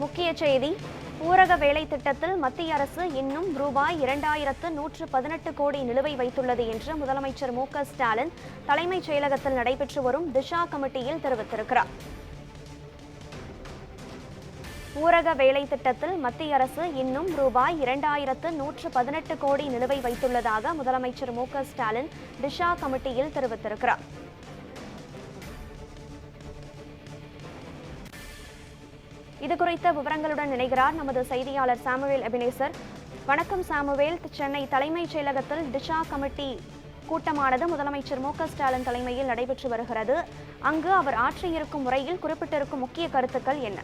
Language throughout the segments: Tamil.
முக்கிய செய்தி. ஊரக வேலை திட்டத்தில் மத்திய அரசு இன்னும் ரூபாய் 2118 கோடி நிலுவை வைத்துள்ளது என்று முதலமைச்சர் மு.க.ஸ்டாலின் தலைமைச் செயலகத்தில் நடைபெற்று வரும் திஷா கமிட்டியில் தெரிவித்திருக்கிறார். ஊரக வேலை திட்டத்தில் மத்திய அரசு இன்னும் ரூபாய் 2118 கோடி நிலுவை வைத்துள்ளதாக முதலமைச்சர் மு.க.ஸ்டாலின் திஷா கமிட்டியில் தெரிவித்திருக்கிறார். இது குறித்த விவரங்களுடன் இணைகிறார் நமது செய்தியாளர் சாமுவேல் எபினேசர். வணக்கம் சாமுவேல். சென்னை தலைமைச் செயலகத்தில் திஷா கமிட்டி கூட்டமானது முதலமைச்சர் மு.க.ஸ்டாலின் தலைமையில் நடைபெற்று வருகிறது. அங்கு அவர் ஆற்றியிருக்கும் முறையில் குறிப்பிட்டிருக்கும் முக்கிய கருத்துக்கள் என்ன?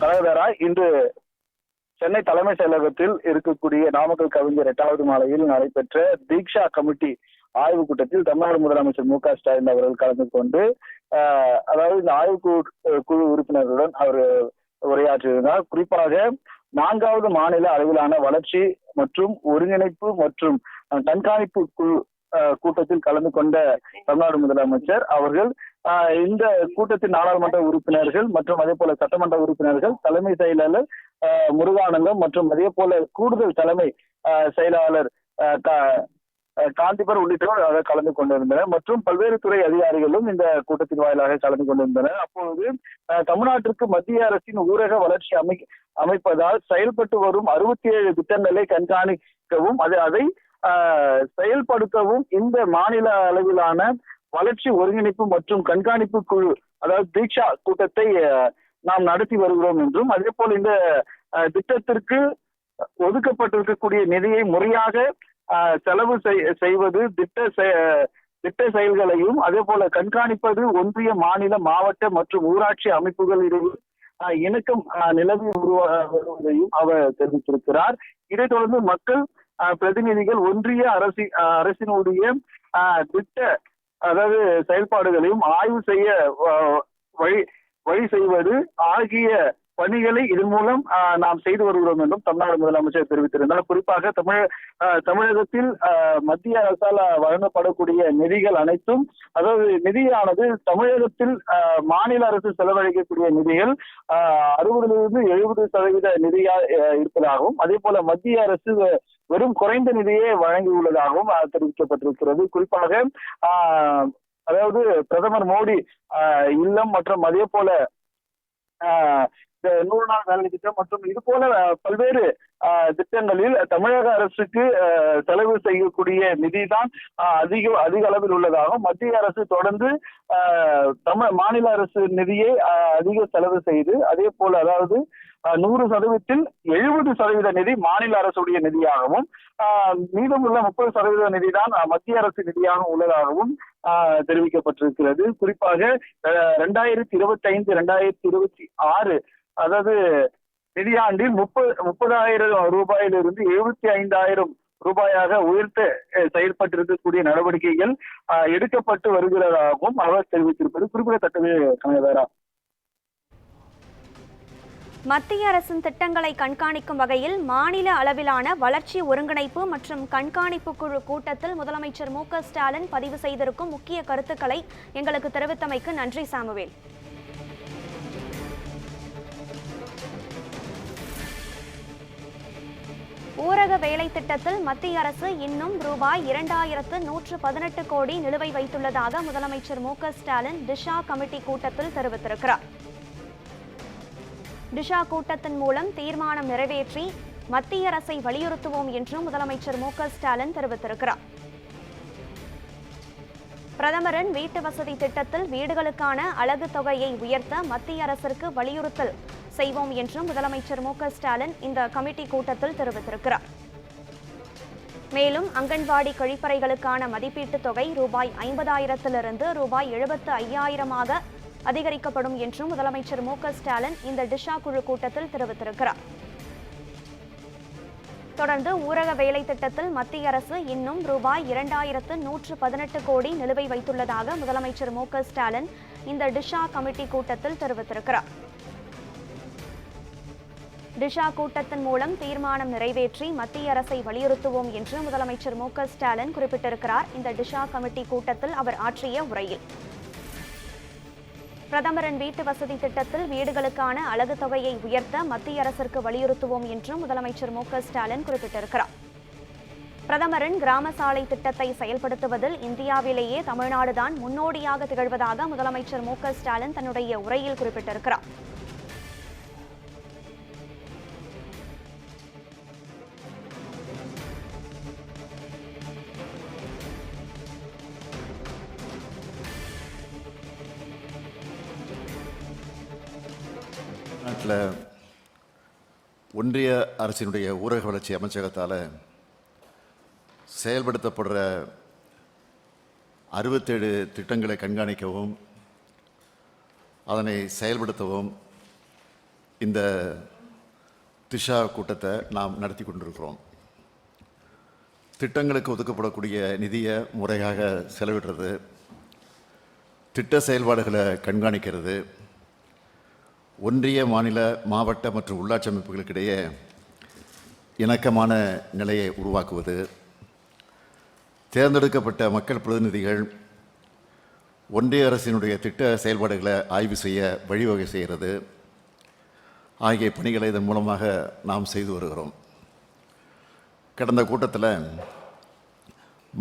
தலைவரா, இன்று சென்னை தலைமைச் செயலகத்தில் இருக்கக்கூடிய நாமக்கல் கவிஞர் 8வது மாலையில் நடைபெற்ற தீக்ஷா கமிட்டி ஆய்வுக் கூட்டத்தில் தமிழ்நாடு முதலமைச்சர் மு.க.ஸ்டாலின் அவர்கள் கலந்து கொண்டு அதாவது இந்த ஆய்வு குழு உறுப்பினர்களுடன் அவர் உரையாற்றியிருந்தார். குறிப்பாக 4வது மாநில அளவிலான வளர்ச்சி மற்றும் ஒருங்கிணைப்பு மற்றும் கண்காணிப்பு குழு கூட்டத்தில் கலந்து கொண்ட தமிழ்நாடு முதலமைச்சர் அவர்கள் இந்த கூட்டத்தில் நாடாளுமன்ற உறுப்பினர்கள் மற்றும் அதே போல சட்டமன்ற உறுப்பினர்கள், தலைமை செயலாளர் முருகானந்தம் மற்றும் அதே போல கூடுதல் தலைமை செயலாளர் காந்திபர் உள்ளிட்டோர் கலந்து கொண்டிருந்தனர் மற்றும் பல்வேறு துறை அதிகாரிகளும் இந்த கூட்டத்தின் வாயிலாக கலந்து கொண்டிருந்தனர். அப்பொழுது தமிழ்நாட்டிற்கு மத்திய அரசின் ஊரக வளர்ச்சி அமைப்பதால் செயல்பட்டு வரும் 67 திட்டங்களை கண்காணிக்கவும் அதை செயல்படுத்தவும் இந்த மாநில அளவிலான வளர்ச்சி ஒருங்கிணைப்பு மற்றும் கண்காணிப்பு குழு அதாவது தீக்ஷா கூட்டத்தை நாம் நடத்தி வருகிறோம் என்றும், அதே போல் இந்த திட்டத்திற்கு ஒதுக்கப்பட்டிருக்கக்கூடிய நிதியை முறையாக செலவு செய்வது, திட்ட செயல்களையும் அதே போல கண்காணிப்பது ஒன்றிய, மாநில, மாவட்ட மற்றும் ஊராட்சி அமைப்புகளிடையே இணக்கம் நிலவி வருவதையும் அவர் தெரிவித்திருக்கிறார். இதைத் தொடர்ந்து மக்கள் பிரதிநிதிகள் ஒன்றிய அரசினுடைய திட்ட அதாவது செயல்பாடுகளையும் ஆய்வு செய்ய வழி செய்வது ஆகிய பணிகளை இதன் மூலம் நாம் செய்து வருகிறோம் என்றும் தமிழ்நாடு முதலமைச்சர் தெரிவித்திருந்தார். குறிப்பாக தமிழகத்தில் மத்திய அரசால் வழங்கப்படக்கூடிய நிதிகள் அனைத்தும், அதாவது நிதியானது தமிழகத்தில் மாநில அரசு செலவழிக்கக்கூடிய நிதிகள் 60லிருந்து 70% நிதியா இருப்பதாகவும், அதே போல மத்திய அரசு வெறும் குறைந்த நிதியே வழங்கியுள்ளதாகவும் தெரிவிக்கப்பட்டிருக்கிறது. குறிப்பாக அதாவது பிரதமர் மோடி இல்லம் மற்றும் அதே போல 100 நாள் வேலை திட்டம் மற்றும் இது போல பல்வேறு திட்டங்களில் தமிழக அரசுக்கு செலவு செய்யக்கூடிய நிதிதான் அதிக அளவில் உள்ளதாகவும், மத்திய அரசு தொடர்ந்து மாநில அரசு நிதியை அதிக செலவு செய்து அதே போல அதாவது 100%ல் 70% நிதி மாநில அரசுடைய நிதியாகவும் மீதமுள்ள 30% நிதிதான் மத்திய அரசு நிதியாக உள்ளதாகவும் தெரிவிக்கப்பட்டிருக்கிறது. குறிப்பாக 2025-2026 அதாவது நிதியாண்டில் 30,000 ரூபாயிலிருந்து 75,000 ரூபாயாக உயர்த்த செயல்பட்டிருக்கக்கூடிய நடவடிக்கைகள் எடுக்கப்பட்டு வருகிறதாகவும் அவர் தெரிவித்திருப்பது குறிப்பிடத்தக்கது. கனகவேரா, மத்திய அரசின் திட்டங்களை கண்காணிக்கும் வகையில் மாநில அளவிலான வளர்ச்சி ஒருங்கிணைப்பு மற்றும் கண்காணிப்பு குழு கூட்டத்தில் முதலமைச்சர் மு.க.ஸ்டாலின் பதிவு செய்திருக்கும் முக்கிய கருத்துக்களை எங்களுக்கு தெரிவித்தமைக்கு நன்றி சாமுவேல். ஊரக வேலை திட்டத்தில் மத்திய அரசு இன்னும் ரூபாய் 2118 கோடி நிலுவை வைத்துள்ளதாக முதலமைச்சர் மு.க.ஸ்டாலின் திஷா கமிட்டி கூட்டத்தில் தெரிவித்திருக்கிறார். திஷா கூட்டத்தின் மூலம் தீர்மானம் நிறைவேற்றி மத்திய அரசை வலியுறுத்துவோம் என்றும் முதலமைச்சர் மு.க.ஸ்டாலின் தெரிவித்திருக்கிறார். பிரதமரின் வீட்டு வசதி திட்டத்தில் வீடுகளுக்கான அலகு தொகையை உயர்த்த மத்திய அரசிற்கு வலியுறுத்தல் செய்வோம் என்றும் முதலமைச்சர் மு.க.ஸ்டாலின் இந்த கமிட்டி கூட்டத்தில் தெரிவித்திருக்கிறார். மேலும் அங்கன்வாடி கழிப்பறைகளுக்கான மதிப்பீட்டுத் தொகை ரூபாய் 50,000 ரூபாய் 75,000 அதிகரிக்கப்படும் என்றும் முதலமைச்சர் மு.க.ஸ்டாலின் இந்த திஷா குழு கூட்டத்தில் தெரிவித்திருக்கிறார். தொடர்ந்து ஊரக வேலை திட்டத்தில் மத்திய அரசு இன்னும் ரூபாய் 2118 கோடி நிலுவை வைத்துள்ளதாக முதலமைச்சர் மு.க.ஸ்டாலின் இந்த திஷா கமிட்டி கூட்டத்தில் தெரிவித்திருக்கிறார். திஷா கூட்டத்தின் மூலம் தீர்மானம் நிறைவேற்றி மத்திய அரசை வலியுறுத்துவோம் என்று முதலமைச்சர் மு.க.ஸ்டாலின் குறிப்பிட்டிருக்கிறார். இந்த திஷா கமிட்டி கூட்டத்தில் அவர் ஆற்றிய உரையில் பிரதமரின் வீட்டு வசதி திட்டத்தில் வீடுகளுக்கான அலகு தொகையை உயர்த்த மத்திய அரசிற்கு வலியுறுத்துவோம் என்றும் முதலமைச்சர் ஸ்டாலின் குறிப்பிட்டிருக்கிறார். பிரதமரின் கிராம சாலை திட்டத்தை செயல்படுத்துவதில் இந்தியாவிலேயே தமிழ்நாடுதான் முன்னோடியாக திகழ்வதாக முதலமைச்சர் ஸ்டாலின் தன்னுடைய உரையில் குறிப்பிட்டிருக்கிறார். நாட்டில் ஒன்றிய அரசினுடைய ஊரக வளர்ச்சி அமைச்சகத்தால் செயல்படுத்தப்படுற 67 திட்டங்களை கண்காணிக்கவும் அதனை செயல்படுத்தவும் இந்த திஷா கூட்டத்தை நாம் நடத்தி கொண்டிருக்கிறோம். திட்டங்களுக்கு ஒதுக்கப்படக்கூடிய நிதியை முறையாக செலவிடுறது, திட்ட செயல்பாடுகளை கண்காணிக்கிறது, ஒன்றிய மாநில மாவட்ட மற்றும் உள்ளாட்சி அமைப்புகளுக்கிடையே இணக்கமான நிலையை உருவாக்குவது, தேர்ந்தெடுக்கப்பட்ட மக்கள் பிரதிநிதிகள் ஒன்றிய அரசினுடைய திட்ட செயல்பாடுகளை ஆய்வு செய்ய வழிவகை செய்கிறது ஆகிய பணிகளை இதன் மூலமாக நாம் செய்து வருகிறோம். கடந்த கூட்டத்தில்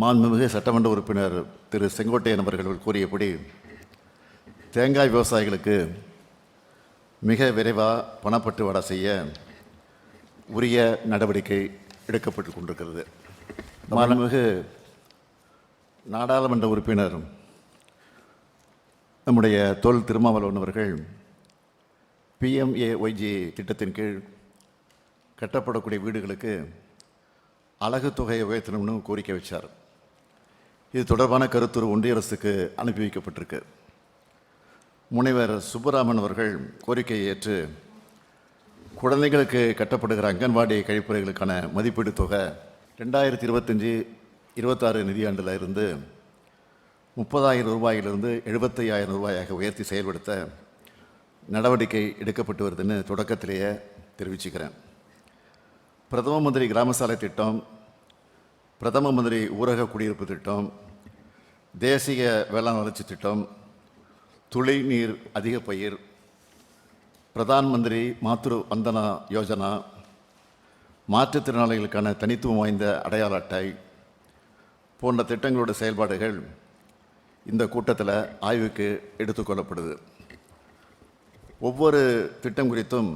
மாண்புமிகு சட்டமன்ற உறுப்பினர் திரு செங்கோட்டையன் அவர்கள் கூறியபடி தேங்காய் விவசாயிகளுக்கு மிக விரைவாக பணப்பட்டுவாடா செய்ய உரிய நடவடிக்கை எடுக்கப்பட்டு கொண்டிருக்கிறது. மாண்புமிகு நாடாளுமன்ற உறுப்பினர் நம்முடைய தொல் திருமாவளவன் அவர்கள் PMAYG திட்டத்தின் கீழ் கட்டப்படக்கூடிய வீடுகளுக்கு அலகு தொகையை உயர்த்தணும்னு கோரிக்கை வச்சார். இது தொடர்பான கருத்துரு ஒன்றிய அரசுக்கு அனுப்பி வைக்கப்பட்டிருக்கு. முனைவர் சுப்பராமன் அவர்கள் கோரிக்கையை ஏற்று குழந்தைகளுக்கு கட்டப்படுகிற அங்கன்வாடி கழிப்பறைகளுக்கான மதிப்பீடு தொகை 2025-26 நிதியாண்டில் இருந்து 30,000 ரூபாயிலிருந்து 75,000 ரூபாயாக உயர்த்தி செயல்படுத்த நடவடிக்கை எடுக்கப்பட்டு வருதுன்னு தொடக்கத்திலேயே தெரிவிச்சுக்கிறேன். பிரதம மந்திரி கிராம சாலை திட்டம், பிரதம மந்திரி ஊரக குடியிருப்பு திட்டம், தேசிய வேளாண் வளர்ச்சி திட்டம், துளை நீர் அதிக பயிர், பிரதான் மந்திரி மாத்ரு வந்தனா யோஜனா, மாற்றுத்திறனாளிகளுக்கான தனித்துவம் வாய்ந்த அடையாள அட்டை போன்ற திட்டங்களோட செயல்பாடுகள் இந்த கூட்டத்தில் ஆய்வுக்கு எடுத்துக்கொள்ளப்படுது. ஒவ்வொரு திட்டம் குறித்தும்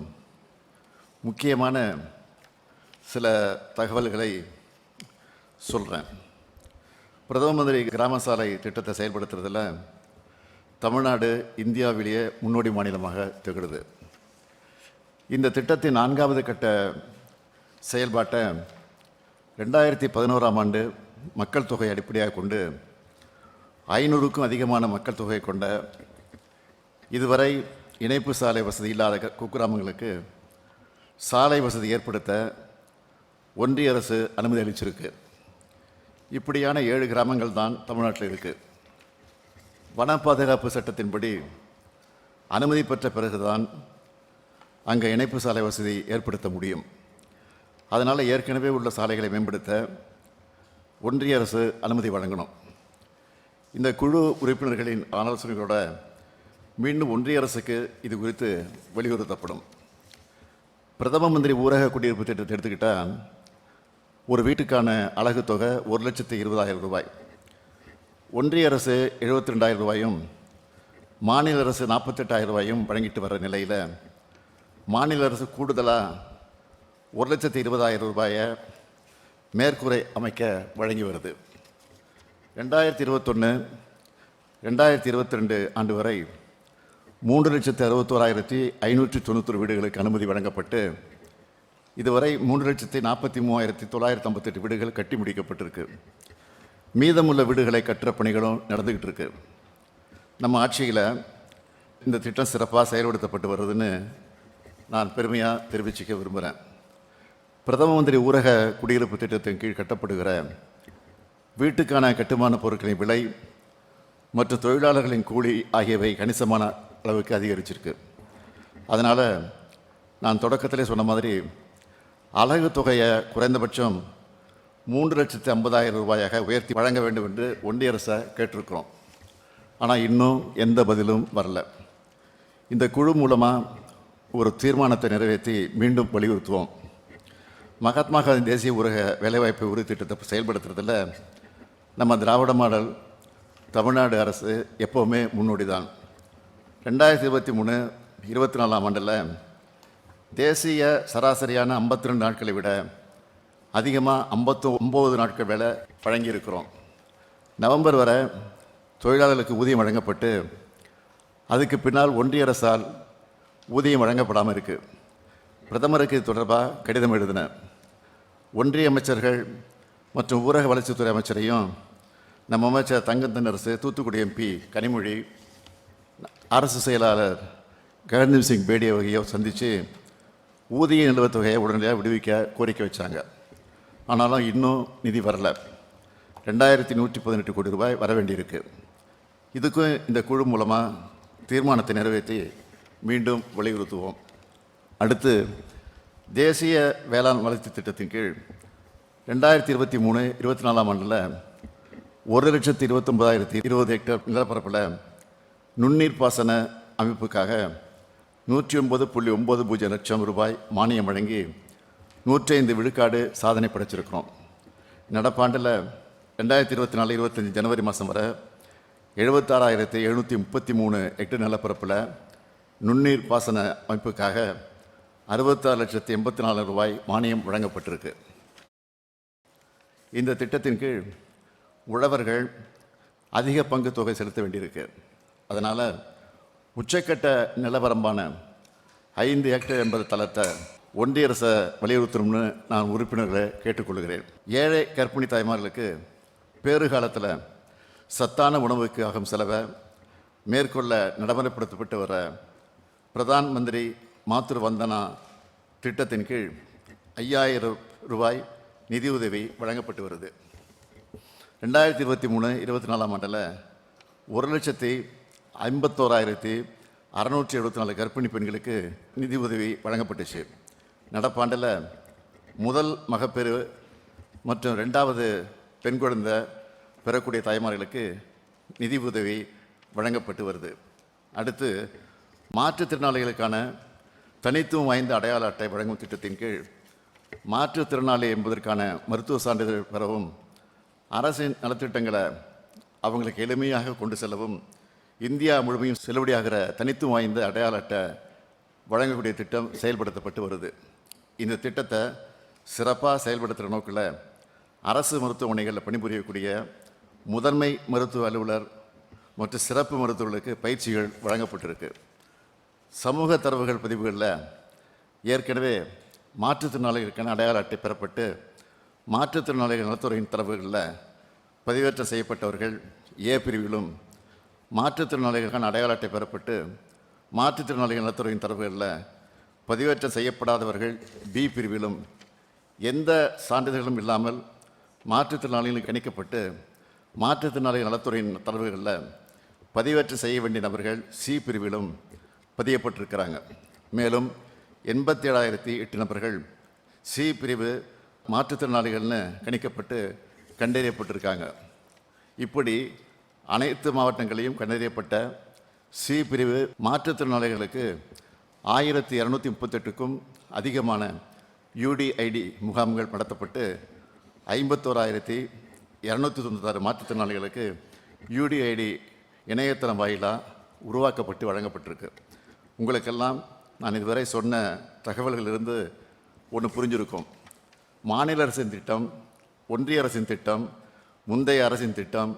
முக்கியமான சில தகவல்களை சொல்கிறேன். பிரதம மந்திரி கிராம சாலை திட்டத்தை செயல்படுத்துறதில் தமிழ்நாடு இந்தியாவிலேயே முன்னோடி மாநிலமாக திகழுது. இந்த திட்டத்தின் 4வது கட்ட செயல்பாட்டை 2011ஆம் ஆண்டு மக்கள் தொகை அடிப்படையாக கொண்டு 500க்கும் அதிகமான மக்கள் தொகை கொண்ட இதுவரை இணைப்பு சாலை வசதி இல்லாத குக்கிராமங்களுக்கு சாலை வசதி ஏற்படுத்த ஒன்றிய அரசு அனுமதி அளிச்சிருக்கு. இப்படியான 7 கிராமங்கள் தான் தமிழ்நாட்டில் இருக்குது. வன பாதுகாப்பு சட்டத்தின்படி அனுமதி பெற்ற பிறகுதான் அங்கே இணைப்பு சாலை வசதி ஏற்படுத்த முடியும். அதனால் ஏற்கனவே உள்ள சாலைகளை மேம்படுத்த ஒன்றிய அரசு அனுமதி வழங்கணும். இந்த குழு உறுப்பினர்களின் ஆலோசனைகளோட மீண்டும் ஒன்றிய அரசுக்கு இது குறித்து வலியுறுத்தப்படும். பிரதம மந்திரி ஊரக குடியிருப்பு திட்டத்தை எடுத்துக்கிட்டால் ஒரு வீட்டுக்கான அலகு தொகை 1,20,000 ரூபாய். ஒன்றிய அரசு 72,000 ரூபாயும் மாநில அரசு 48,000 ரூபாயும் வழங்கிட்டு வர நிலையில் மாநில அரசு கூடுதலாக 1,20,000 ரூபாயை மேற்கூரை அமைக்க வழங்கி வருது. 2021-2022 ஆண்டு வரை 3,61,590 வீடுகளுக்கு அனுமதி வழங்கப்பட்டு இதுவரை 3,43,958 வீடுகள் கட்டி முடிக்கப்பட்டிருக்கு. மீதமுள்ள வீடுகளை கட்டுற பணிகளும் நடந்துக்கிட்டு இருக்கு. நம்ம ஆட்சியில் இந்த திட்டம் சிறப்பாக செயல்படுத்தப்பட்டு வருதுன்னு நான் பெருமையாக தெரிவிச்சுக்க விரும்புகிறேன். பிரதம மந்திரி ஊரக குடியிருப்பு திட்டத்தின் கீழ் கட்டப்படுகிற வீட்டுக்கான கட்டுமான பொருட்களின் விலை மற்றும் தொழிலாளர்களின் கூலி ஆகியவை கணிசமான அளவுக்கு அதிகரிச்சிருக்கு. அதனால் நான் தொடக்கத்திலே சொன்ன மாதிரி அலகு தொகையை குறைந்தபட்சம் 3,50,000 ரூபாயாக உயர்த்தி வழங்க வேண்டும் என்று ஒன்றிய அரசை கேட்டிருக்கிறோம். ஆனால் இன்னும் எந்த பதிலும் வரல. இந்த குழு மூலமாக ஒரு தீர்மானத்தை நிறைவேற்றி மீண்டும் வலியுறுத்துவோம். மகாத்மா காந்தி தேசிய ஊரக வேலைவாய்ப்பு உறுதி திட்டத்தை செயல்படுத்துறதில் நம்ம திராவிட மாடல் தமிழ்நாடு அரசு எப்போவுமே முன்னோடி தான். 2023-24 ஆண்டில் தேசிய சராசரியான 52 நாட்களை விட அதிகமாக 59 நாட்கள் வேலை வழங்கியிருக்கிறோம். நவம்பர் வரை தொழிலாளர்களுக்கு ஊதியம் வழங்கப்பட்டு அதுக்கு பின்னால் ஒன்றிய அரசால் ஊதியம் வழங்கப்படாமல் இருக்குது. பிரதமருக்கு இது தொடர்பாக கடிதம் எழுதின ஒன்றிய அமைச்சர்கள் மற்றும் ஊரக வளர்ச்சித்துறை அமைச்சரையும் நம்ம அமைச்சர் தங்கத்தனரசு, தூத்துக்குடி MP கனிமொழி, அரசு செயலாளர் ககன்தீப் சிங் பேடி வகையை சந்தித்து ஊதிய நிலுவைத் தொகையை உடனடியாக விடுவிக்க கோரிக்கை வச்சாங்க. ஆனாலும் இன்னும் நிதி வரல. 2118 கோடி ரூபாய் வர வேண்டியிருக்கு. இதுக்கும் இந்த குழு மூலமாக தீர்மானத்தை நிறைவேற்றி மீண்டும் வலியுறுத்துவோம். அடுத்து, தேசிய வேளாண் வளர்ச்சி திட்டத்தின் கீழ் 2023-24 ஆண்டில் 1,29,020 ஹெக்டேர் நிலப்பரப்பில் நுண்ணீர் பாசன அமைப்புக்காக 109.90 லட்சம் ரூபாய் மானியம் வழங்கி 105 விழுக்காடு சாதனை படைச்சிருக்கிறோம். நடப்பாண்டில் 2024-25 ஜனவரி மாதம் வரை 76,733 ஹெக்டேர் நிலப்பரப்பில் நுண்ணீர் பாசன அமைப்புக்காக 66,84,000 ரூபாய் மானியம் வழங்கப்பட்டிருக்கு. இந்த திட்டத்தின் கீழ் உழவர்கள் அதிக பங்கு தொகை செலுத்த வேண்டியிருக்கு. அதனால் உச்சக்கட்ட நிலவரம்பான 5 ஹெக்டேர் என்பது தளத்தை ஒன்றிய அரசை வலியுறுத்தணும்னு நான் உறுப்பினர்களை கேட்டுக்கொள்கிறேன். ஏழை கர்ப்பிணி தாய்மார்களுக்கு பேறுகாலத்தில் சத்தான உணவுக்கு ஆகும் செலவை மேற்கொள்ள நடைமுறைப்படுத்தப்பட்டு வர பிரதான் மந்திரி மாத்ரு வந்தனா திட்டத்தின் கீழ் 5,000 ரூபாய் நிதியுதவி வழங்கப்பட்டு வருது. 2023-24 ஆண்டில் 1,51,674 கர்ப்பிணி பெண்களுக்கு நிதி உதவி வழங்கப்பட்டுச்சு. நடப்பாண்டில் முதல் மகப்பேறு மற்றும் 2வது பெண் குழந்தை பெறக்கூடிய தாய்மார்களுக்கு நிதி உதவி வழங்கப்பட்டு வருது. அடுத்து, மாற்றுத்திறனாளிகளுக்கான தனித்துவம் வாய்ந்த அடையாள அட்டை வழங்கும் திட்டத்தின் கீழ் மாற்றுத்திறனாளி என்பதற்கான மருத்துவ சான்றிதழ் பெறவும், அரசின் நலத்திட்டங்களை அவங்களுக்கு எளிமையாக கொண்டு செல்லவும் இந்தியா முழுமையும் செல்லுபடியாகிற தனித்துவம் வாய்ந்த அடையாள அட்டை வழங்கக்கூடிய திட்டம் செயல்படுத்தப்பட்டு வருது. இந்த திட்டத்தை சிறப்பாக செயல்படுத்துகிற நோக்கில் அரசு மருத்துவமனைகளில் பணிபுரியக்கூடிய முதன்மை மருத்துவ அலுவலர் மற்றும் சிறப்பு மருத்துவர்களுக்கு பயிற்சிகள் வழங்கப்பட்டிருக்கு. சமூக தரவுகள் பதிவுகளில் ஏற்கனவே மாற்றுத்திறனாளிகளுக்கான அடையாள அட்டை பெறப்பட்டு மாற்றுத்திறனாளிகள் நலத்துறையின் தரவுகளில் பதிவேற்றம் செய்யப்பட்டவர்கள் ஏ பிரிவிலும், மாற்றுத்திறனாளிகளுக்கான அடையாள அட்டை பெறப்பட்டு மாற்றுத்திறனாளிகள் நலத்துறையின் தரவுகளில் பதிவேற்றம் செய்யப்படாதவர்கள் பி பிரிவிலும், எந்த சான்றிதழ்களும் இல்லாமல் மாற்றுத்திறனாளிகளுக்கு கணிக்கப்பட்டு மாற்றுத்திறனாளிகள் நலத்துறையின் தரவுகளில் பதிவேற்றம் செய்ய வேண்டிய நபர்கள் சி பிரிவிலும் பதியப்பட்டிருக்கிறாங்க. மேலும் 87,008 நபர்கள் சி பிரிவு மாற்றுத்திறனாளிகள்னு கணிக்கப்பட்டு கண்டறியப்பட்டிருக்காங்க. இப்படி அனைத்து மாவட்டங்களையும் கண்டறியப்பட்ட சி பிரிவு மாற்றுத்திறனாளிகளுக்கு 1,238க்கும் அதிகமான UDID முகாம்கள் நடத்தப்பட்டு 51,296 மாற்றுத்திறனாளிகளுக்கு UDID இணையதளம் வாயிலாக உருவாக்கப்பட்டு வழங்கப்பட்டிருக்கு. உங்களுக்கெல்லாம் நான் இதுவரை சொன்ன தகவல்களிலிருந்து ஒன்று புரிஞ்சிருக்கும். மாநில அரசின் திட்டம், ஒன்றிய அரசின் திட்டம், முந்தைய அரசின் திட்டம்,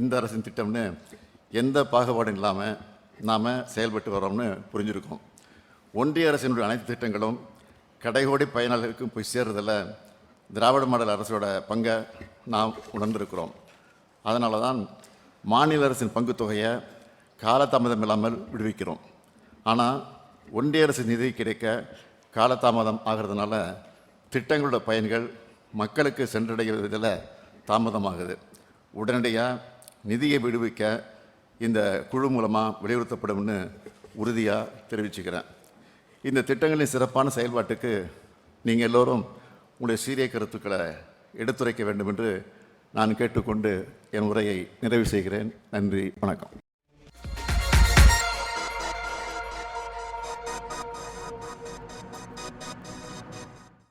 இந்த அரசின் திட்டம்னு எந்த பாகுபாடும் இல்லாமல் நாம் செயல்பட்டு வரோம்னு புரிஞ்சிருக்கோம். ஒன்றிய அரசினுடைய அனைத்து திட்டங்களும் கடைகோடி பயனாளர்களுக்கும் போய் சேர்றதில் திராவிட மாடல் அரசோட பங்கை நாம் உணர்ந்திருக்கிறோம். அதனால தான் மாநில அரசின் பங்கு தொகையை காலதாமதம் இல்லாமல் விடுவிக்கிறோம். ஆனால் ஒன்றிய அரசு நிதி கிடைக்க காலதாமதம் ஆகிறதுனால திட்டங்களோட பயன்கள் மக்களுக்கு சென்றடைவதில் தாமதமாகுது. உடனடியாக நிதியை விடுவிக்க இந்த குழு மூலமாக வலியுறுத்தப்படும்னு உறுதியாக தெரிவிச்சுக்கிறேன். இந்த திட்டங்களின் சிறப்பான செயல்பாட்டுக்கு நீங்கள் எல்லோரும் உங்களுடைய சீரிய கருத்துக்களை எடுத்துரைக்க வேண்டும் என்று நான் கேட்டுக்கொண்டு என் உரையை நிறைவு செய்கிறேன். நன்றி, வணக்கம்.